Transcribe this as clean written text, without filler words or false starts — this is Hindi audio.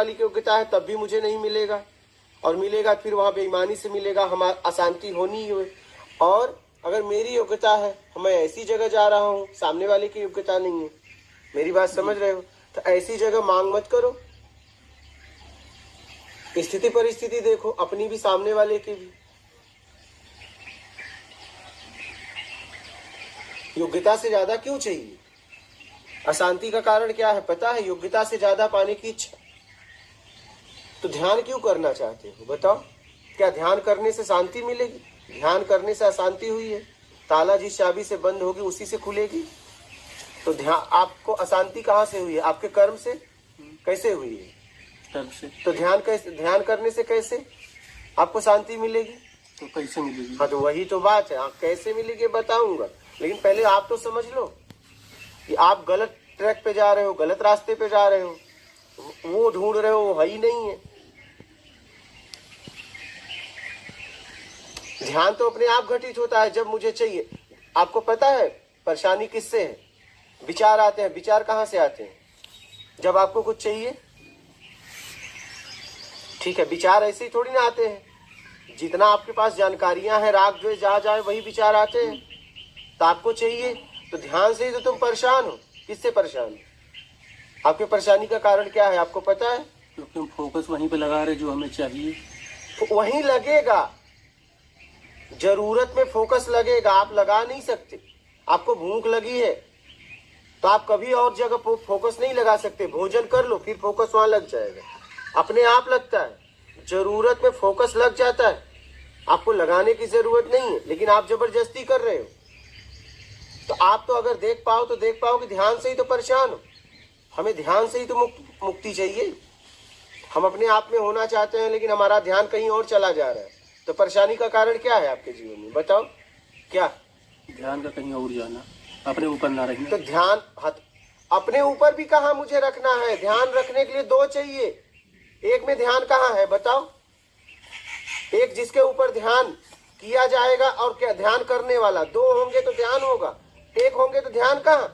वाली की योग्यता है तब भी मुझे नहीं मिलेगा, और मिलेगा फिर वहाँ बेईमानी से मिलेगा, हमारी अशांति होनी ही हो। और अगर मेरी योग्यता है, मैं ऐसी जगह जा रहा हूँ, सामने वाले की योग्यता नहीं है, मेरी बात समझ रहे हो, तो ऐसी जगह मांग मत करो। स्थिति परिस्थिति देखो, अपनी भी सामने वाले की भी। योग्यता से ज्यादा क्यों चाहिए? अशांति का कारण क्या है पता है? योग्यता से ज्यादा पाने की इच्छा। तो ध्यान क्यों करना चाहते हो बताओ? क्या ध्यान करने से शांति मिलेगी? ध्यान करने से अशांति हुई है। ताला जिस चाबी से बंद होगी उसी से खुलेगी। तो ध्यान, आपको अशांति कहाँ से हुई है? आपके कर्म से। कैसे हुई है? कर्म से। तो ध्यान करने से कैसे आपको शांति मिलेगी? तो कैसे मिलेगी? हाँ, तो वही तो बात है। कैसे मिलेगी बताऊंगा, लेकिन पहले आप तो समझ लो कि आप गलत ट्रैक पे जा रहे हो, गलत रास्ते पे जा रहे हो, वो ढूंढ रहे हो, वो है ही नहीं है। ध्यान तो अपने आप घटित होता है जब मुझे चाहिए। आपको पता है परेशानी किससे है? विचार आते हैं। विचार कहाँ से आते हैं? जब आपको कुछ चाहिए। ठीक है, विचार ऐसे ही थोड़ी ना आते हैं। जितना आपके पास जानकारियां हैं, राग द्वेष जहाँ जाए वही विचार आते हैं। तो आपको चाहिए, तो ध्यान से ही तो तुम परेशान हो। किससे परेशान हो? आपकी परेशानी का कारण क्या है आपको पता है? क्योंकि हम फोकस वहीं पे लगा रहे जो हमें चाहिए। तो वहीं लगेगा, जरूरत में फोकस लगेगा, आप लगा नहीं सकते। आपको भूख लगी है तो आप कभी और जगह फोकस नहीं लगा सकते। भोजन कर लो फिर फोकस वहां लग जाएगा, अपने आप लगता है। जरूरत में फोकस लग जाता है, आपको लगाने की जरूरत नहीं है, लेकिन आप जबरदस्ती कर रहे हो। तो आप तो अगर देख पाओ तो देख पाओ कि ध्यान से ही तो परेशान हो। हमें ध्यान से ही तो मुक्ति चाहिए। हम अपने आप में होना चाहते हैं लेकिन हमारा ध्यान कहीं और चला जा रहा है। तो परेशानी का कारण क्या है आपके जीवन में बताओ? क्या? ध्यान का कहीं और जाना, अपने ऊपर ना रखना। तो ध्यान अपने ऊपर भी कहाँ मुझे रखना है? ध्यान रखने के लिए दो चाहिए, एक में ध्यान कहाँ है बताओ? एक जिसके ऊपर ध्यान किया जाएगा और क्या ध्यान करने वाला, दो होंगे तो ध्यान होगा, एक होंगे तो ध्यान कहाँ?